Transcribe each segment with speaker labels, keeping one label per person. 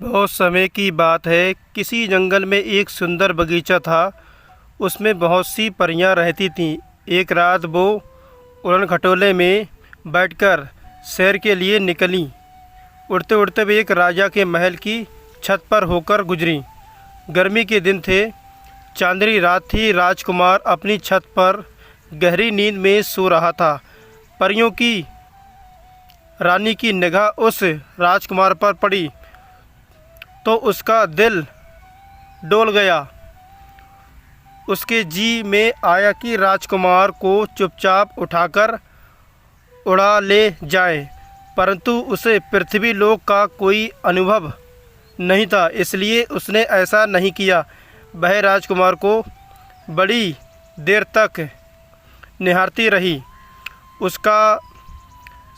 Speaker 1: बहुत समय की बात है। किसी जंगल में एक सुंदर बगीचा था। उसमें बहुत सी परियां रहती थीं। एक रात वो उड़न खटोले में बैठकर सैर के लिए निकलीं। उड़ते उड़ते वे एक राजा के महल की छत पर होकर गुजरीं। गर्मी के दिन थे, चांदनी रात थी। राजकुमार अपनी छत पर गहरी नींद में सो रहा था। परियों की रानी की निगाह उस राजकुमार पर पड़ी तो उसका दिल डोल गया। उसके जी में आया कि राजकुमार को चुपचाप उठाकर उड़ा ले जाए, परंतु उसे पृथ्वी लोक का कोई अनुभव नहीं था, इसलिए उसने ऐसा नहीं किया। वह राजकुमार को बड़ी देर तक निहारती रही। उसका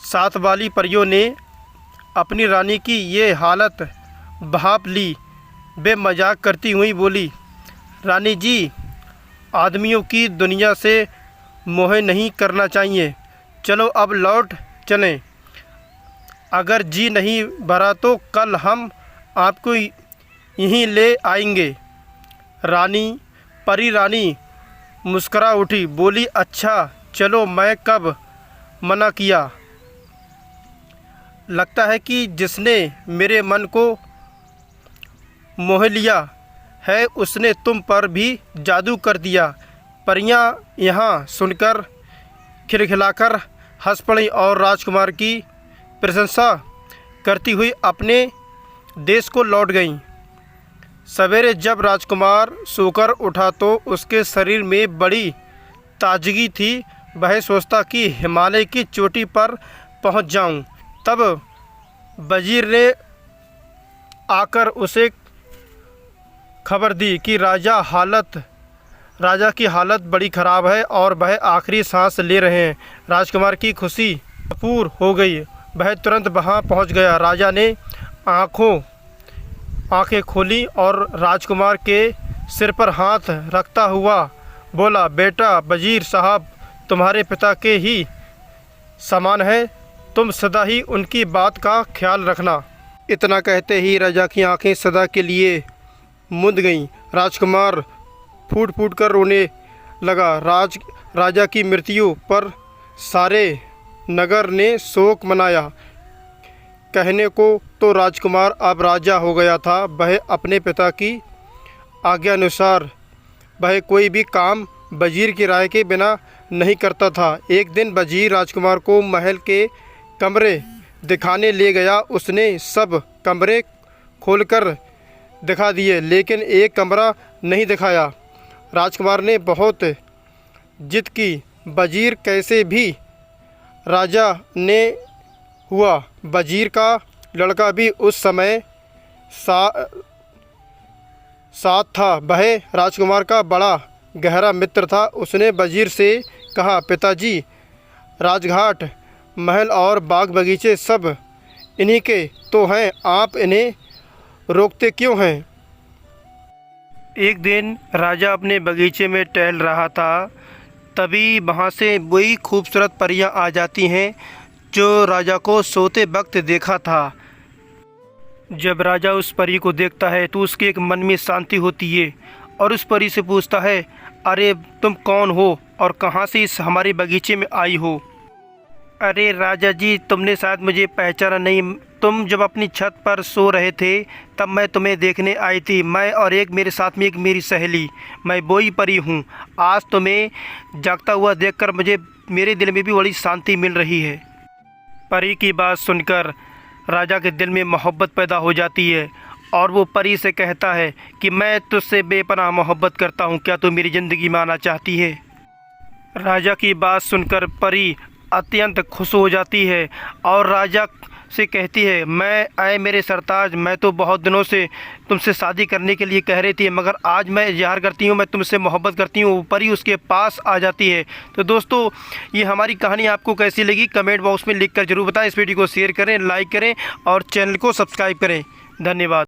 Speaker 1: साथ वाली परियों ने अपनी रानी की ये हालत भांप ली। वे मजाक करती हुई बोली, रानी जी, आदमियों की दुनिया से मोह नहीं करना चाहिए। चलो अब लौट चलें। अगर जी नहीं भरा तो कल हम आपको यहीं ले आएंगे। परी रानी मुस्करा उठी, बोली, अच्छा चलो, मैं कब मना किया। लगता है कि जिसने मेरे मन को मोह लिया है उसने तुम पर भी जादू कर दिया। परियां यहाँ सुनकर खिलखिलाकर हंस पड़ीं और राजकुमार की प्रशंसा करती हुई अपने देश को लौट गईं। सवेरे जब राजकुमार सोकर उठा तो उसके शरीर में बड़ी ताजगी थी। वह सोचता कि हिमालय की चोटी पर पहुंच जाऊं। तब वजीर ने आकर उसे खबर दी कि राजा की हालत बड़ी ख़राब है और वह आखिरी सांस ले रहे हैं। राजकुमार की खुशी भरपूर हो गई। वह तुरंत वहां पहुंच गया। राजा ने आंखें खोली और राजकुमार के सिर पर हाथ रखता हुआ बोला, बेटा, वजीर साहब तुम्हारे पिता के ही समान है। तुम सदा ही उनकी बात का ख्याल रखना। इतना कहते ही राजा की आंखें सदा के लिए मुंद गईं। राजकुमार फूट फूट कर रोने लगा। राजा की मृत्यु पर सारे नगर ने शोक मनाया। कहने को तो राजकुमार अब राजा हो गया था। वह अपने पिता की आज्ञा अनुसार वह कोई भी काम वजीर की राय के बिना नहीं करता था। एक दिन वजीर राजकुमार को महल के कमरे दिखाने ले गया। उसने सब कमरे खोलकर दिखा दिए, लेकिन एक कमरा नहीं दिखाया। राजकुमार ने बहुत जिद की। वजीर कैसे भी राजा ने हुआ। वजीर का लड़का भी उस समय साथ था। वह राजकुमार का बड़ा गहरा मित्र था। उसने वजीर से कहा, पिताजी, राजघाट, महल और बाग बगीचे सब इन्हीं के तो हैं, आप इन्हें रोकते क्यों हैं। एक दिन राजा अपने बगीचे में टहल रहा था। तभी वहाँ से वही खूबसूरत परियां आ जाती हैं जो राजा को सोते वक्त देखा था। जब राजा उस परी को देखता है तो उसके एक मन में शांति होती है और उस परी से पूछता है, अरे तुम कौन हो और कहाँ से इस हमारे बगीचे में आई हो। अरे राजा जी, तुमने शायद मुझे पहचाना नहीं। तुम जब अपनी छत पर सो रहे थे तब मैं तुम्हें देखने आई थी। मैं और मेरे साथ में एक मेरी सहेली, मैं वही परी हूँ। आज तुम्हें जागता हुआ देखकर मेरे दिल में भी बड़ी शांति मिल रही है। परी की बात सुनकर राजा के दिल में मोहब्बत पैदा हो जाती है और वो परी से कहता है कि मैं तुझसे बेपनाह मोहब्बत करता हूँ, क्या तू मेरी ज़िंदगी में आना चाहती है। राजा की बात सुनकर परी अत्यंत खुश हो जाती है और राजा से कहती है, मेरे सरताज, मैं तो बहुत दिनों से तुमसे शादी करने के लिए कह रही थी, मगर आज मैं इजहार करती हूँ, मैं तुमसे मोहब्बत करती हूँ। परी उसके पास आ जाती है। तो दोस्तों, ये हमारी कहानी आपको कैसी लगी कमेंट बॉक्स में लिखकर जरूर बताएं। इस वीडियो को शेयर करें, लाइक करें और चैनल को सब्सक्राइब करें। धन्यवाद।